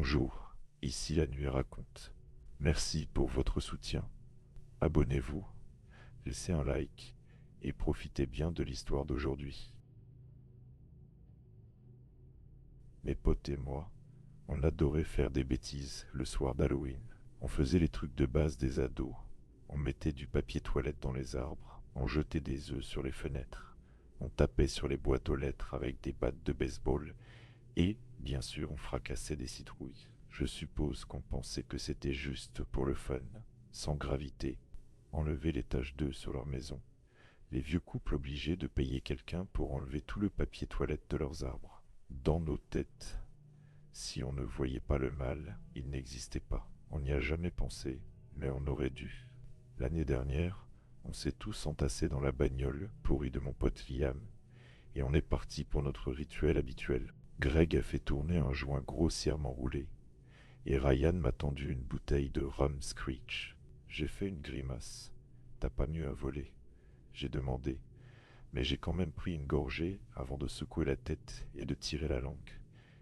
Bonjour, ici la nuit raconte. Merci pour votre soutien. Abonnez-vous, laissez un like et profitez bien de l'histoire d'aujourd'hui. Mes potes et moi, on adorait faire des bêtises le soir d'Halloween. On faisait les trucs de base des ados. On mettait du papier toilette dans les arbres, on jetait des œufs sur les fenêtres, on tapait sur les boîtes aux lettres avec des battes de baseball et, bien sûr, on fracassait des citrouilles. Je suppose qu'on pensait que c'était juste pour le fun, sans gravité. Enlever les taches d'œufs sur leur maison. Les vieux couples obligés de payer quelqu'un pour enlever tout le papier toilette de leurs arbres. Dans nos têtes, si on ne voyait pas le mal, il n'existait pas. On n'y a jamais pensé, mais on aurait dû. L'année dernière, on s'est tous entassés dans la bagnole pourrie de mon pote Liam, et on est parti pour notre rituel habituel. Greg a fait tourner un joint grossièrement roulé, et Ryan m'a tendu une bouteille de rhum Screech. J'ai fait une grimace. T'as pas mieux à voler? J'ai demandé, mais j'ai quand même pris une gorgée avant de secouer la tête et de tirer la langue,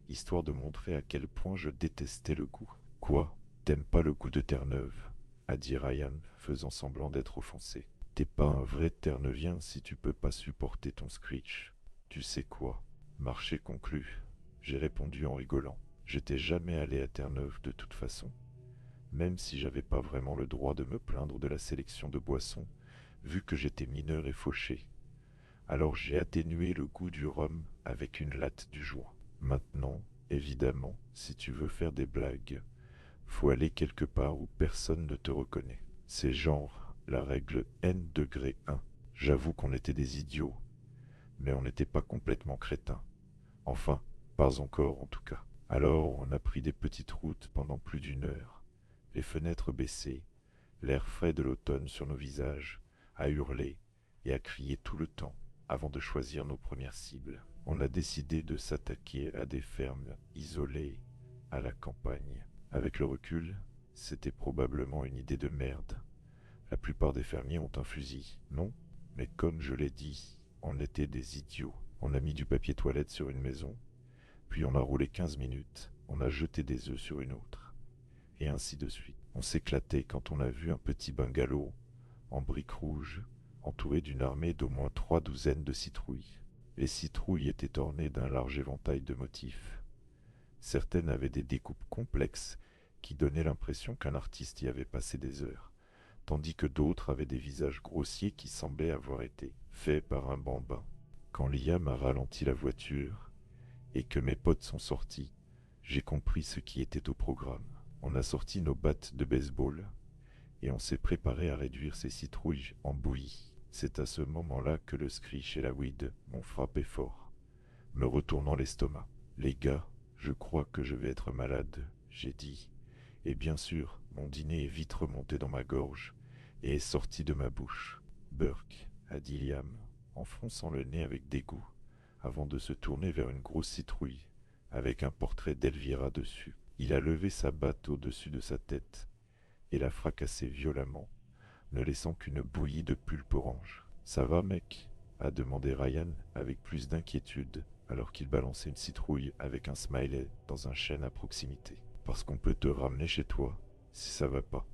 histoire de montrer à quel point je détestais le goût. Quoi? T'aimes pas le goût de Terre-Neuve? A dit Ryan, faisant semblant d'être offensé. T'es pas un vrai Terre-Neuvien si tu peux pas supporter ton Screech. Tu sais quoi? Marché conclu. J'ai répondu en rigolant. J'étais jamais allé à Terre-Neuve de toute façon, même si j'avais pas vraiment le droit de me plaindre de la sélection de boissons, vu que j'étais mineur et fauché. Alors j'ai atténué le goût du rhum avec une latte du joint. Maintenant, évidemment, si tu veux faire des blagues, faut aller quelque part où personne ne te reconnaît. C'est genre la règle N-1. J'avoue qu'on était des idiots, mais on n'était pas complètement crétins. Enfin, pas encore en tout cas. Alors on a pris des petites routes pendant plus d'une heure, les fenêtres baissées, l'air frais de l'automne sur nos visages, à hurler et à crier tout le temps avant de choisir nos premières cibles. On a décidé de s'attaquer à des fermes isolées à la campagne. Avec le recul, c'était probablement une idée de merde. La plupart des fermiers ont un fusil, non? Mais comme je l'ai dit, on était des idiots. On a mis du papier toilette sur une maison, puis on a roulé 15 minutes, on a jeté des œufs sur une autre, et ainsi de suite. On s'éclatait quand on a vu un petit bungalow, en briques rouges, entouré d'une armée d'au moins 3 douzaines de citrouilles. Les citrouilles étaient ornées d'un large éventail de motifs. Certaines avaient des découpes complexes qui donnaient l'impression qu'un artiste y avait passé des heures, tandis que d'autres avaient des visages grossiers qui semblaient avoir été faits par un bambin. Quand Liam a ralenti la voiture et que mes potes sont sortis, j'ai compris ce qui était au programme. On a sorti nos battes de baseball et on s'est préparé à réduire ces citrouilles en bouillie. C'est à ce moment-là que le screech et la weed m'ont frappé fort, me retournant l'estomac. Les gars, je crois que je vais être malade, j'ai dit. Et bien sûr, mon dîner est vite remonté dans ma gorge et est sorti de ma bouche. Burke, a dit Liam, en fronçant le nez avec dégoût, avant de se tourner vers une grosse citrouille, avec un portrait d'Elvira dessus. Il a levé sa batte au-dessus de sa tête et l'a fracassée violemment, ne laissant qu'une bouillie de pulpe orange. Ça va, mec? A demandé Ryan avec plus d'inquiétude, alors qu'il balançait une citrouille avec un smiley dans un chêne à proximité. Parce qu'on peut te ramener chez toi, si ça va pas.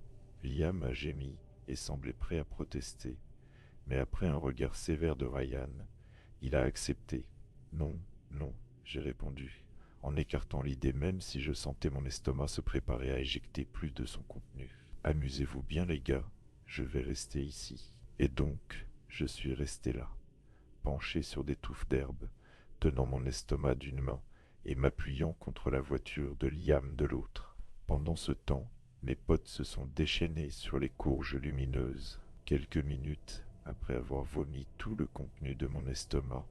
Liam a gémi et semblait prêt à protester, mais après un regard sévère de Ryan, il a accepté. Non, non, j'ai répondu, en écartant l'idée même si je sentais mon estomac se préparer à éjecter plus de son contenu. Amusez-vous bien les gars, je vais rester ici. Et donc, je suis resté là, penché sur des touffes d'herbe, tenant mon estomac d'une main et m'appuyant contre la voiture de Liam de l'autre. Pendant ce temps, mes potes se sont déchaînés sur les courges lumineuses. Quelques minutes après avoir vomi tout le contenu de mon estomac,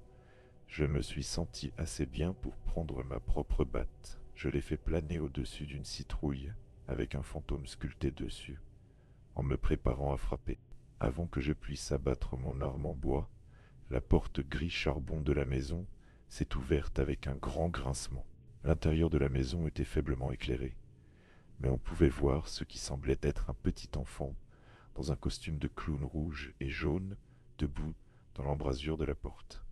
je me suis senti assez bien pour prendre ma propre batte. Je l'ai fait planer au-dessus d'une citrouille avec un fantôme sculpté dessus, en me préparant à frapper. Avant que je puisse abattre mon arme en bois, la porte gris charbon de la maison s'est ouverte avec un grand grincement. L'intérieur de la maison était faiblement éclairé, mais on pouvait voir ce qui semblait être un petit enfant dans un costume de clown rouge et jaune, debout dans l'embrasure de la porte,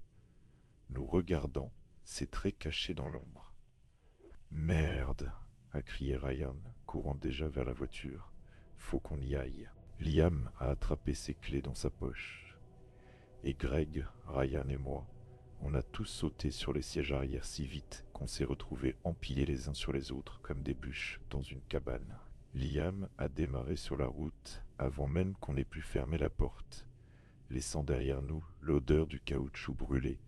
nous regardant, ses traits cachés dans l'ombre. Merde, a crié Ryan, courant déjà vers la voiture. Faut qu'on y aille. Liam a attrapé ses clés dans sa poche. Et Greg, Ryan et moi, on a tous sauté sur les sièges arrière si vite qu'on s'est retrouvés empilés les uns sur les autres comme des bûches dans une cabane. Liam a démarré sur la route avant même qu'on ait pu fermer la porte, laissant derrière nous l'odeur du caoutchouc brûlé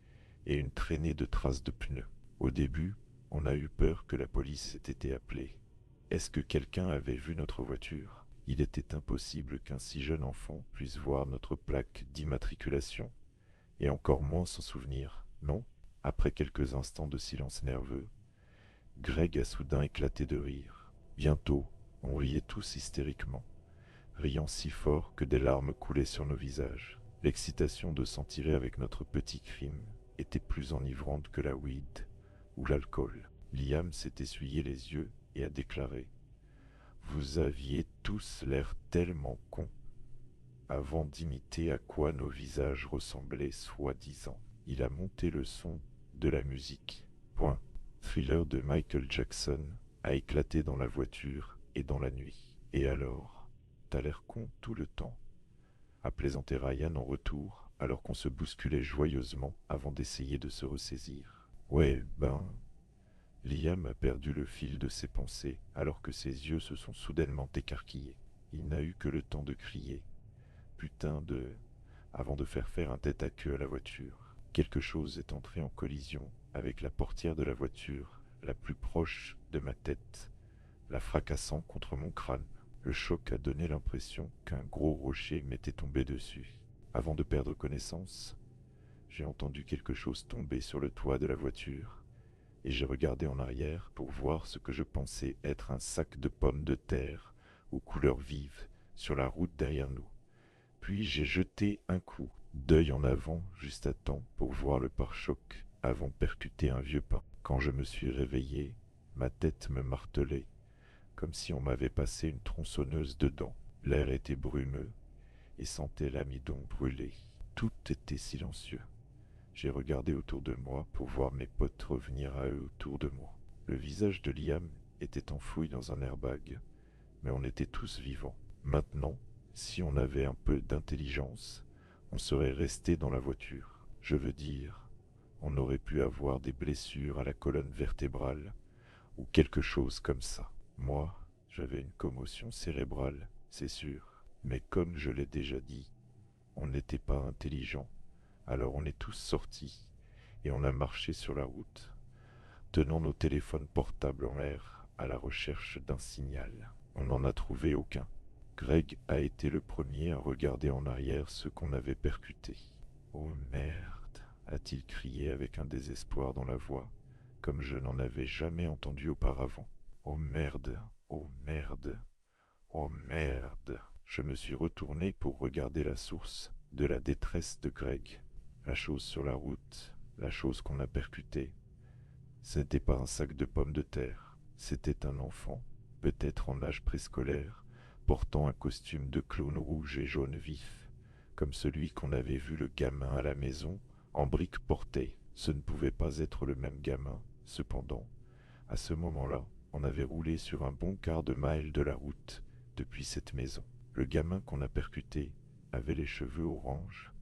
et une traînée de traces de pneus. Au début, on a eu peur que la police ait été appelée. Est-ce que quelqu'un avait vu notre voiture? Il était impossible qu'un si jeune enfant puisse voir notre plaque d'immatriculation, et encore moins s'en souvenir, non? Après quelques instants de silence nerveux, Greg a soudain éclaté de rire. Bientôt, on riait tous hystériquement, riant si fort que des larmes coulaient sur nos visages. L'excitation de s'en tirer avec notre petit crime était plus enivrante que la weed ou l'alcool. Liam s'est essuyé les yeux et a déclaré: Vous aviez tous l'air tellement cons, avant d'imiter à quoi nos visages ressemblaient soi-disant. Il a monté le son de la musique. Point. Thriller de Michael Jackson a éclaté dans la voiture et dans la nuit. Et alors, t'as l'air con tout le temps, a plaisanté Ryan en retour, alors qu'on se bousculait joyeusement avant d'essayer de se ressaisir. Ouais, ben... Liam a perdu le fil de ses pensées alors que ses yeux se sont soudainement écarquillés. Il n'a eu que le temps de crier: Putain de... avant de faire un tête à queue à la voiture. Quelque chose est entré en collision avec la portière de la voiture, la plus proche de ma tête, la fracassant contre mon crâne. Le choc a donné l'impression qu'un gros rocher m'était tombé dessus. Avant de perdre connaissance, j'ai entendu quelque chose tomber sur le toit de la voiture, et j'ai regardé en arrière pour voir ce que je pensais être un sac de pommes de terre aux couleurs vives sur la route derrière nous. Puis j'ai jeté un coup d'œil en avant juste à temps pour voir le pare-choc avant de percuter un vieux pin. Quand je me suis réveillé, ma tête me martelait, comme si on m'avait passé une tronçonneuse dedans. L'air était brumeux et sentait l'amidon brûlé. Tout était silencieux. J'ai regardé autour de moi pour voir mes potes revenir à eux autour de moi. Le visage de Liam était enfoui dans un airbag, mais on était tous vivants. Maintenant, si on avait un peu d'intelligence, on serait resté dans la voiture. Je veux dire, on aurait pu avoir des blessures à la colonne vertébrale ou quelque chose comme ça. Moi, j'avais une commotion cérébrale, c'est sûr. Mais comme je l'ai déjà dit, on n'était pas intelligent. Alors on est tous sortis et on a marché sur la route, tenant nos téléphones portables en l'air à la recherche d'un signal. On n'en a trouvé aucun. Greg a été le premier à regarder en arrière ce qu'on avait percuté. « Oh merde !» a-t-il crié avec un désespoir dans la voix, comme je n'en avais jamais entendu auparavant. « Oh merde ! Oh merde ! Oh merde !» Je me suis retourné pour regarder la source de la détresse de Greg. La chose sur la route, la chose qu'on a percutée, ce n'était pas un sac de pommes de terre, c'était un enfant, peut-être en âge préscolaire, portant un costume de clown rouge et jaune vif, comme celui qu'on avait vu le gamin à la maison en briques porter. Ce ne pouvait pas être le même gamin, cependant. À ce moment-là, on avait roulé sur un bon quart de mile de la route depuis cette maison. Le gamin qu'on a percuté avait les cheveux orange.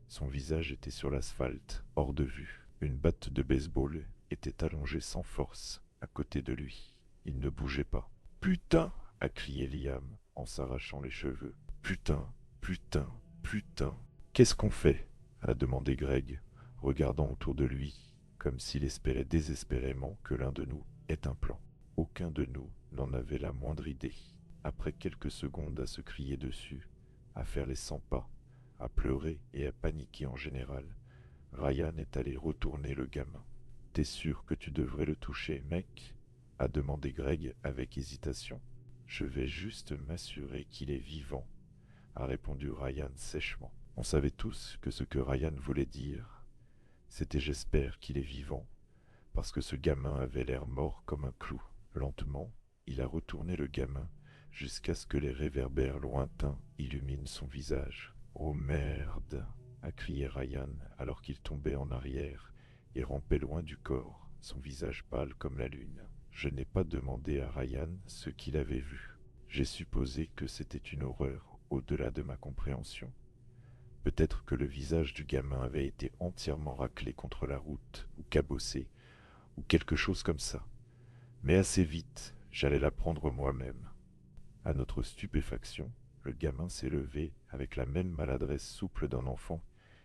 Son visage était sur l'asphalte, hors de vue. Une batte de baseball était allongée sans force à côté de lui. Il ne bougeait pas. « Putain !» a crié Liam en s'arrachant les cheveux. « Putain, putain, putain !»« Qu'est-ce qu'on fait ?» a demandé Greg, regardant autour de lui, comme s'il espérait désespérément que l'un de nous ait un plan. Aucun de nous n'en avait la moindre idée. Après quelques secondes à se crier dessus, à faire les 100 pas, à pleurer et à paniquer en général, Ryan est allé retourner le gamin. « T'es sûr que tu devrais le toucher, mec ?» a demandé Greg avec hésitation. « Je vais juste m'assurer qu'il est vivant », a répondu Ryan sèchement. On savait tous que ce que Ryan voulait dire, c'était « j'espère qu'il est vivant », parce que ce gamin avait l'air mort comme un clou. Lentement, il a retourné le gamin jusqu'à ce que les réverbères lointains illuminent son visage. « Oh merde !» a crié Ryan alors qu'il tombait en arrière et rampait loin du corps, son visage pâle comme la lune. Je n'ai pas demandé à Ryan ce qu'il avait vu. J'ai supposé que c'était une horreur au-delà de ma compréhension. Peut-être que le visage du gamin avait été entièrement raclé contre la route, ou cabossé, ou quelque chose comme ça. Mais assez vite, j'allais l'apprendre moi-même. À notre stupéfaction, le gamin s'est levé avec la même maladresse souple d'un enfant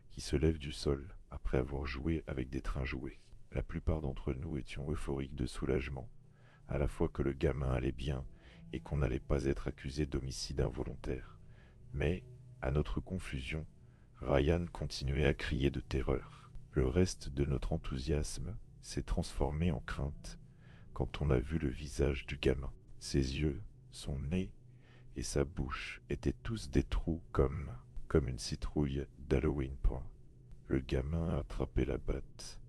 qui se lève du sol après avoir joué avec des trains jouets. La plupart d'entre nous étions euphoriques de soulagement, à la fois que le gamin allait bien et qu'on n'allait pas être accusé d'homicide involontaire. Mais, à notre confusion, Ryan continuait à crier de terreur. Le reste de notre enthousiasme s'est transformé en crainte quand on a vu le visage du gamin. Ses yeux, son nez et sa bouche étaient tous des trous comme une citrouille d'Halloween. Le gamin a attrapé la batte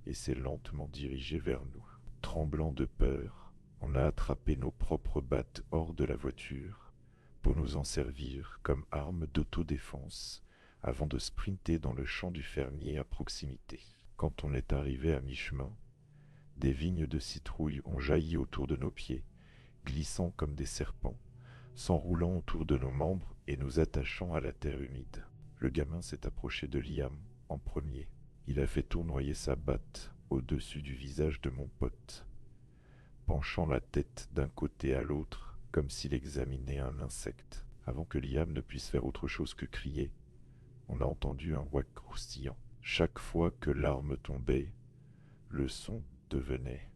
et s'est lentement dirigé vers nous. Tremblant de peur, on a attrapé nos propres battes hors de la voiture pour nous en servir comme arme d'autodéfense avant de sprinter dans le champ du fermier à proximité. Quand on est arrivé à mi-chemin, des vignes de citrouille ont jailli autour de nos pieds, glissant comme des serpents, s'enroulant autour de nos membres et nous attachant à la terre humide. Le gamin s'est approché de Liam en premier. Il a fait tournoyer sa batte au-dessus du visage de mon pote, penchant la tête d'un côté à l'autre comme s'il examinait un insecte. Avant que Liam ne puisse faire autre chose que crier, on a entendu un whack croustillant. Chaque fois que l'arme tombait, le son devenait,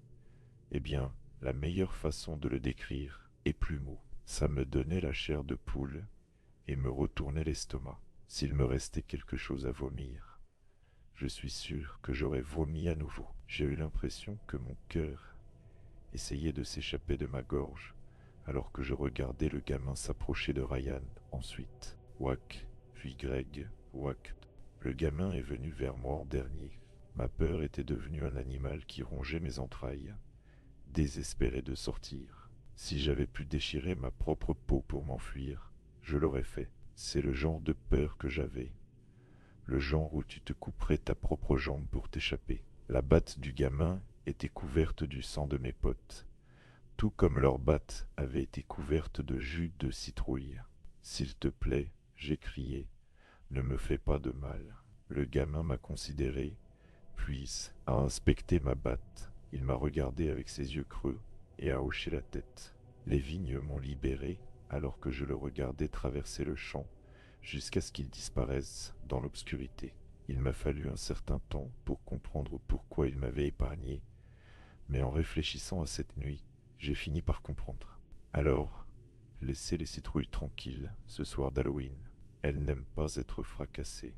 eh bien, la meilleure façon de le décrire est plumeau. Ça me donnait la chair de poule et me retournait l'estomac. S'il me restait quelque chose à vomir, je suis sûr que j'aurais vomi à nouveau. J'ai eu l'impression que mon cœur essayait de s'échapper de ma gorge alors que je regardais le gamin s'approcher de Ryan. Ensuite, Wack, puis Greg, Wack. Le gamin est venu vers moi en dernier. Ma peur était devenue un animal qui rongeait mes entrailles, désespéré de sortir. Si j'avais pu déchirer ma propre peau pour m'enfuir, je l'aurais fait. C'est le genre de peur que j'avais. Le genre où tu te couperais ta propre jambe pour t'échapper. La batte du gamin était couverte du sang de mes potes, tout comme leur batte avait été couverte de jus de citrouille. S'il te plaît, j'ai crié, ne me fais pas de mal. Le gamin m'a considéré, puis a inspecté ma batte. Il m'a regardé avec ses yeux creux et a hoché la tête. Les vignes m'ont libéré alors que je le regardais traverser le champ jusqu'à ce qu'il disparaisse dans l'obscurité. Il m'a fallu un certain temps pour comprendre pourquoi il m'avait épargné, mais en réfléchissant à cette nuit, j'ai fini par comprendre. Alors, laissez les citrouilles tranquilles ce soir d'Halloween. Elles n'aiment pas être fracassées.